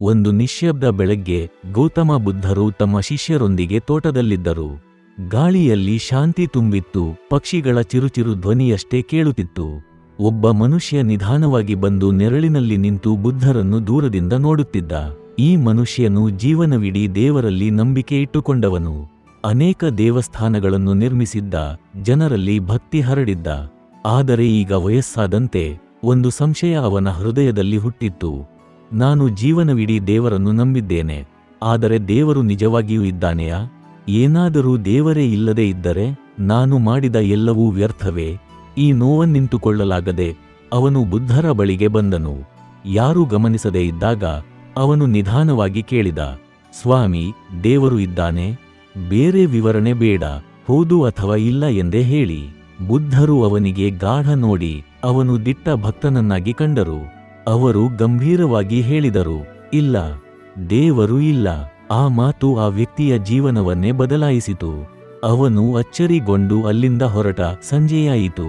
ಒಂದು ನಿಶ್ಶಬ್ದ ಬೆಳಗ್ಗೆ ಗೌತಮ ಬುದ್ಧರು ತಮ್ಮ ಶಿಷ್ಯರೊಂದಿಗೆ ತೋಟದಲ್ಲಿದ್ದರು. ಗಾಳಿಯಲ್ಲಿ ಶಾಂತಿ ತುಂಬಿತ್ತು, ಪಕ್ಷಿಗಳ ಚಿರುಚಿರು ಧ್ವನಿಯಷ್ಟೇ ಕೇಳುತ್ತಿತ್ತು. ಒಬ್ಬ ಮನುಷ್ಯ ನಿಧಾನವಾಗಿ ಬಂದು ನೆರಳಿನಲ್ಲಿ ನಿಂತು ಬುದ್ಧರನ್ನು ದೂರದಿಂದ ನೋಡುತ್ತಿದ್ದ. ಈ ಮನುಷ್ಯನು ಜೀವನವಿಡೀ ದೇವರಲ್ಲಿ ನಂಬಿಕೆ ಇಟ್ಟುಕೊಂಡವನು. ಅನೇಕ ದೇವಸ್ಥಾನಗಳನ್ನು ನಿರ್ಮಿಸಿದ್ದ, ಜನರಲ್ಲಿ ಭಕ್ತಿ ಹರಡಿದ್ದ. ಆದರೆ ಈಗ ವಯಸ್ಸಾದಂತೆ ಒಂದು ಸಂಶಯ ಅವನ ಹೃದಯದಲ್ಲಿ ಹುಟ್ಟಿತ್ತು. ನಾನು ಜೀವನವಿಡೀ ದೇವರನ್ನು ನಂಬಿದ್ದೇನೆ, ಆದರೆ ದೇವರು ನಿಜವಾಗಿಯೂ ಇದ್ದಾನೆಯಾ? ಏನಾದರೂ ದೇವರೇ ಇಲ್ಲದೆ ಇದ್ದರೆ ನಾನು ಮಾಡಿದ ಎಲ್ಲವೂ ವ್ಯರ್ಥವೇ? ಈ ನೋವನ್ನಿಂತುಕೊಳ್ಳಲಾಗದೆ ಅವನು ಬುದ್ಧರ ಬಳಿಗೆ ಬಂದನು. ಯಾರೂ ಗಮನಿಸದೇ ಇದ್ದಾಗ ಅವನು ನಿಧಾನವಾಗಿ ಕೇಳಿದ, ಸ್ವಾಮಿ, ದೇವರು ಇದ್ದಾನೆ? ಬೇರೆ ವಿವರಣೆ ಬೇಡ, ಹೌದು ಅಥವಾ ಇಲ್ಲ ಎಂದೇ ಹೇಳಿ. ಬುದ್ಧರು ಅವನಿಗೆ ಗಾಢ ನೋಡಿ ಅವನು ದಿಟ್ಟ ಭಕ್ತನನ್ನಾಗಿ ಕಂಡರು. ಅವರು ಗಂಭೀರವಾಗಿ ಹೇಳಿದರು, ಇಲ್ಲ, ದೇವರು ಇಲ್ಲ. ಆ ಮಾತು ಆ ವ್ಯಕ್ತಿಯ ಜೀವನವನ್ನೇ ಬದಲಾಯಿಸಿತು. ಅವನು ಅಚ್ಚರಿಗೊಂಡು ಅಲ್ಲಿಂದ ಹೊರಟ. ಸಂಜೆಯಾಯಿತು.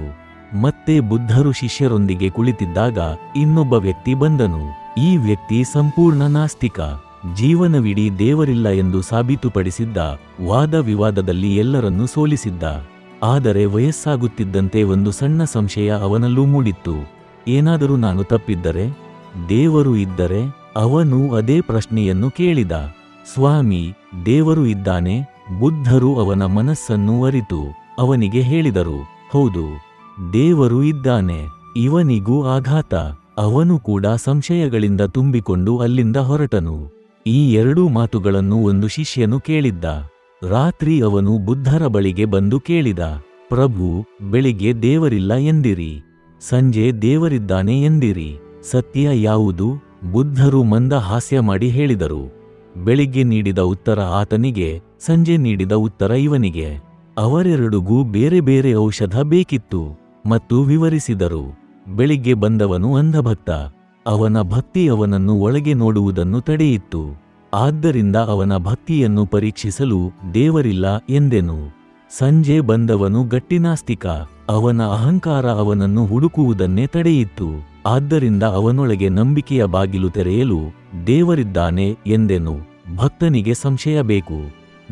ಮತ್ತೆ ಬುದ್ಧರು ಶಿಷ್ಯರೊಂದಿಗೆ ಕುಳಿತಿದ್ದಾಗ ಇನ್ನೊಬ್ಬ ವ್ಯಕ್ತಿ ಬಂದನು. ಈ ವ್ಯಕ್ತಿ ಸಂಪೂರ್ಣ ನಾಸ್ತಿಕ, ಜೀವನವಿಡೀ ದೇವರಿಲ್ಲ ಎಂದು ಸಾಬೀತುಪಡಿಸಿದ್ದ, ವಾದ ವಿವಾದದಲ್ಲಿ ಎಲ್ಲರನ್ನೂ ಸೋಲಿಸಿದ್ದ. ಆದರೆ ವಯಸ್ಸಾಗುತ್ತಿದ್ದಂತೆ ಒಂದು ಸಣ್ಣ ಸಂಶಯ ಅವನಲ್ಲೂ ಮೂಡಿತ್ತು. ಏನಾದರೂ ನಾನು ತಪ್ಪಿದ್ದರೆ? ದೇವರು ಇದ್ದರೆ? ಅವನು ಅದೇ ಪ್ರಶ್ನೆಯನ್ನು ಕೇಳಿದ. ಸ್ವಾಮಿ, ದೇವರು ಇದ್ದಾನೆ? ಬುದ್ಧರು ಅವನ ಮನಸ್ಸನ್ನು ಅರಿತು ಅವನಿಗೆ ಹೇಳಿದರು, ಹೌದು, ದೇವರು ಇದ್ದಾನೆ. ಇವನಿಗೂ ಆಘಾತ. ಅವನು ಕೂಡ ಸಂಶಯಗಳಿಂದ ತುಂಬಿಕೊಂಡು ಅಲ್ಲಿಂದ ಹೊರಟನು. ಈ ಎರಡೂ ಮಾತುಗಳನ್ನು ಒಂದು ಶಿಷ್ಯನು ಕೇಳಿದ್ದ. ರಾತ್ರಿ ಅವನು ಬುದ್ಧರ ಬಳಿಗೆ ಬಂದು ಕೇಳಿದ, ಪ್ರಭು, ಬೆಳಿಗ್ಗೆ ದೇವರಿಲ್ಲ ಎಂದಿರಿ, ಸಂಜೆ ದೇವರಿದ್ದಾನೆ ಎಂದಿರಿ, ಸತ್ಯ ಯಾವುದು? ಬುದ್ಧರು ಮಂದ ಹಾಸ್ಯ ಮಾಡಿ ಹೇಳಿದರು, ಬೆಳಿಗ್ಗೆ ನೀಡಿದ ಉತ್ತರ ಆತನಿಗೆ, ಸಂಜೆ ನೀಡಿದ ಉತ್ತರ ಇವನಿಗೆ. ಅವರೆರಡಿಗೂ ಬೇರೆ ಬೇರೆ ಔಷಧ ಬೇಕಿತ್ತು ಮತ್ತು ವಿವರಿಸಿದರು. ಬೆಳಿಗ್ಗೆ ಬಂದವನು ಅಂಧಭಕ್ತ. ಅವನ ಭಕ್ತಿ ಅವನನ್ನು ಒಳಗೆ ನೋಡುವುದನ್ನು ತಡೆಯಿತ್ತು. ಆದ್ದರಿಂದ ಅವನ ಭಕ್ತಿಯನ್ನು ಪರೀಕ್ಷಿಸಲು ದೇವರಿಲ್ಲ ಎಂದೆನು. ಸಂಜೆ ಬಂದವನು ಗಟ್ಟಿನಾಸ್ತಿಕ. ಅವನ ಅಹಂಕಾರ ಅವನನ್ನು ಹುಡುಕುವುದನ್ನೇ ತಡೆಯಿತ್ತು. ಆದ್ದರಿಂದ ಅವನೊಳಗೆ ನಂಬಿಕೆಯ ಬಾಗಿಲು ತೆರೆಯಲು ದೇವರಿದ್ದಾನೆ ಎಂದೆನು. ಭಕ್ತನಿಗೆ ಸಂಶಯ ಬೇಕು,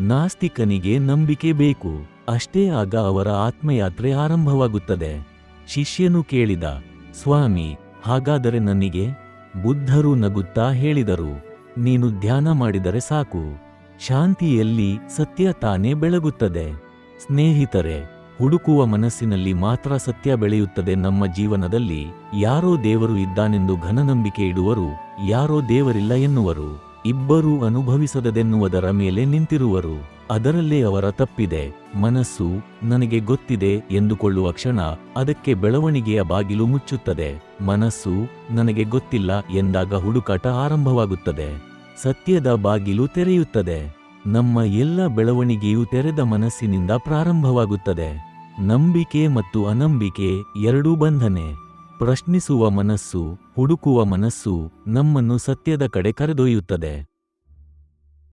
ನಾಸ್ತಿಕನಿಗೆ ನಂಬಿಕೆ ಬೇಕು. ಅಷ್ಟೇ ಆಗ ಅವರ ಆತ್ಮಯಾತ್ರೆ ಆರಂಭವಾಗುತ್ತದೆ. ಶಿಷ್ಯನು ಕೇಳಿದ, ಸ್ವಾಮಿ, ಹಾಗಾದರೆ ನನಗೆ? ಬುದ್ಧರು ನಗುತ್ತಾ ಹೇಳಿದರು, ನೀನು ಧ್ಯಾನ ಮಾಡಿದರೆ ಸಾಕು. ಶಾಂತಿಯಲ್ಲಿ ಸತ್ಯ ತಾನೇ ಬೆಳಗುತ್ತದೆ. ಸ್ನೇಹಿತರೆ, ಹುಡುಕುವ ಮನಸ್ಸಿನಲ್ಲಿ ಮಾತ್ರ ಸತ್ಯ ಬೆಳೆಯುತ್ತದೆ. ನಮ್ಮ ಜೀವನದಲ್ಲಿ ಯಾರೋ ದೇವರು ಇದ್ದಾನೆಂದು ಘನನಂಬಿಕೆ ಇಡುವರು, ಯಾರೋ ದೇವರಿಲ್ಲ ಎನ್ನುವರು. ಇಬ್ಬರೂ ಅನುಭವಿಸದೆನ್ನುವುದರ ಮೇಲೆ ನಿಂತಿರುವರು. ಅದರಲ್ಲೇ ಅವರ ತಪ್ಪಿದೆ. ಮನಸ್ಸು ನನಗೆ ಗೊತ್ತಿದೆ ಎಂದುಕೊಳ್ಳುವ ಕ್ಷಣ ಅದಕ್ಕೆ ಬೆಳವಣಿಗೆಯ ಬಾಗಿಲು ಮುಚ್ಚುತ್ತದೆ. ಮನಸ್ಸು ನನಗೆ ಗೊತ್ತಿಲ್ಲ ಎಂದಾಗ ಹುಡುಕಾಟ ಆರಂಭವಾಗುತ್ತದೆ. ಸತ್ಯದ ಬಾಗಿಲು ತೆರೆಯುತ್ತದೆ. ನಮ್ಮ ಎಲ್ಲ ಬೆಳವಣಿಗೆಯು ತೆರೆದ ಮನಸ್ಸಿನಿಂದ ಪ್ರಾರಂಭವಾಗುತ್ತದೆ. ನಂಬಿಕೆ ಮತ್ತು ಅನಂಬಿಕೆ ಎರಡೂ ಬಂಧನೆ. ಪ್ರಶ್ನಿಸುವ ಮನಸ್ಸು, ಹುಡುಕುವ ಮನಸ್ಸು ನಮ್ಮನ್ನು ಸತ್ಯದ ಕಡೆ ಕರೆದೊಯ್ಯುತ್ತದೆ.